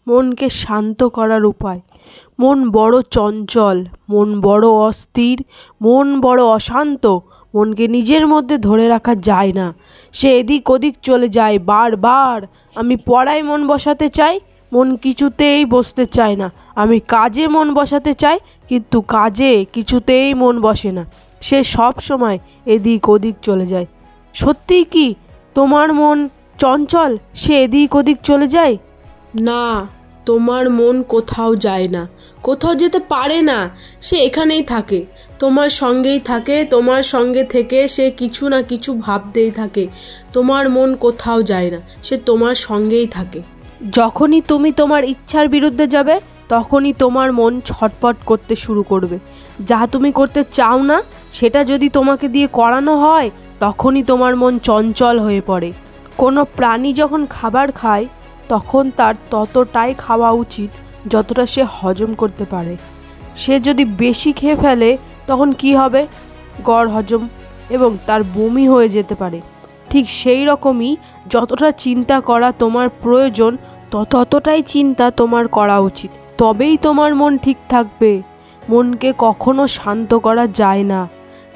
মনকে শান্ত করার উপায়। মন বড় চঞ্চল, মন বড় অস্থির, মন বড় অশান্ত। মনকে নিজের মধ্যে ধরে রাখা যায় না, সে এদিক ওদিক চলে যায় বারবার। আমি পড়ায় মন বসাতে চাই, মন কিছুতেই বসতে চায় না। আমি কাজে মন বসাতে চাই, কিন্তু কাজে কিছুতেই মন বসে না। সে সব সময় এদিক ওদিক চলে যায়। সত্যিই কি তোমার মন চঞ্চল, সে এদিক ওদিক চলে যায়? না, তোমার মন কোথাও যায় না, কোথাও যেতে পারে না। সে এখানেই থাকে, তোমার সঙ্গেই থাকে। তোমার সঙ্গে থেকে সে কিছু না কিছু ভাবতেই থাকে। তোমার মন কোথাও যায় না, সে তোমার সঙ্গেই থাকে। যখনই তুমি তোমার ইচ্ছার বিরুদ্ধে যাবে, তখনই তোমার মন ছটপট করতে শুরু করবে। যা তুমি করতে চাও না, সেটা যদি তোমাকে দিয়ে করানো হয়, তখনই তোমার মন চঞ্চল হয়ে পড়ে। কোনো প্রাণী যখন খাবার খায়, তখন তার ততটাই খাওয়া উচিত যতটা সে হজম করতে পারে। সে যদি বেশি খেয়ে ফেলে, তখন কি হবে? গড় হজম এবং তার বমি হয়ে যেতে পারে। ঠিক সেই রকমই যতটা চিন্তা করা তোমার প্রয়োজন, ততটাই চিন্তা তোমার করা উচিত। তবেই তোমার মন ঠিক থাকবে। মনকে কখনো শান্ত করা যায় না,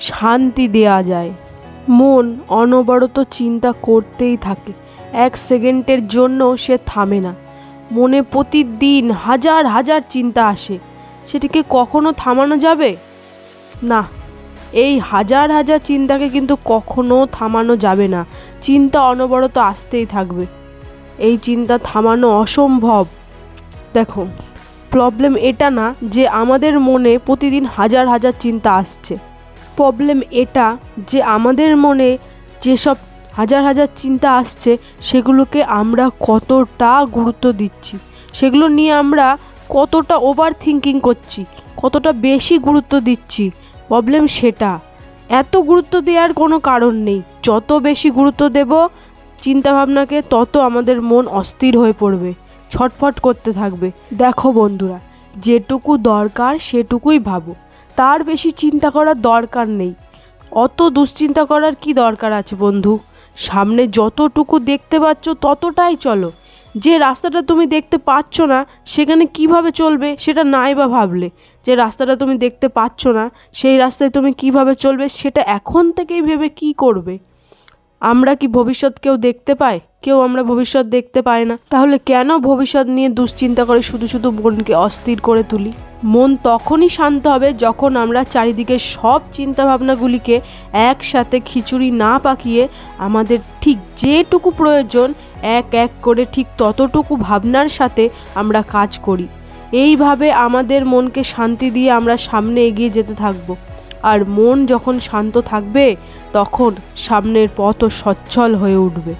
শান্তি দেয়া যায়। মন অনবরত চিন্তা করতেই থাকে, এক সেকেন্ডের জন্য সে থামে না। মনে প্রতিদিন হাজার হাজার চিন্তা আসে, সেটিকে কখনো থামানো যাবে না। এই হাজার হাজার চিন্তাকে কিন্তু কখনো থামানো যাবে না। চিন্তা অনবরত আসতেই থাকবে, এই চিন্তা থামানো অসম্ভব। দেখো, প্রবলেম এটা না যে আমাদের মনে প্রতিদিন হাজার হাজার চিন্তা আসছে। প্রবলেম এটা যে আমাদের মনে যেসব হাজার হাজার চিন্তা আসছে, সেগুলোকে আমরা কতটা গুরুত্ব দিচ্ছি, সেগুলো নিয়ে আমরা কতটা ওভার থিঙ্কিং করছি, কতটা বেশি গুরুত্ব দিচ্ছি। প্রবলেম সেটা। এত গুরুত্ব দেওয়ার কোনো কারণ নেই। যত বেশি গুরুত্ব দেব চিন্তাভাবনাকে, তত আমাদের মন অস্থির হয়ে পড়বে, ছটফট করতে থাকবে। দেখো বন্ধুরা, যেটুকু দরকার সেটুকুই ভাবো, তার বেশি চিন্তা করার দরকার নেই। অত দুশ্চিন্তা করার কি দরকার আছে বন্ধু? সামনে যতটুকু দেখতে পাচ্ছ ততটাই চলো। যে রাস্তাটা তুমি দেখতে পাচ্ছ না, সেখানে কিভাবে চলবে সেটা নাই বা ভাবলে। যে রাস্তাটা তুমি দেখতে পাচ্ছ না, সেই রাস্তায় তুমি কিভাবে চলবে সেটা এখন থেকেই ভেবে কি করবে? আমরা কি ভবিষ্যৎ কেউ দেখতে পাই? কেউ আমরা ভবিষ্যৎ দেখতে পাই না। তাহলে কেন ভবিষ্যৎ নিয়ে দুশ্চিন্তা করে শুধু শুধু মনকে অস্থির করে তুলি? মন তখনই শান্ত হবে যখন আমরা চারিদিকে সব চিন্তাভাবনাগুলিকে একসাথে খিচুড়ি না পাকিয়ে আমাদের ঠিক যেটুকু প্রয়োজন এক এক করে ঠিক ততটুকু ভাবনার সাথে আমরা কাজ করি। এইভাবে আমাদের মনকে শান্তি দিয়ে আমরা সামনে এগিয়ে যেতে থাকব। আর মন যখন শান্ত থাকবে, তখন সামনের পথও সচ্ছল হয়ে উঠবে।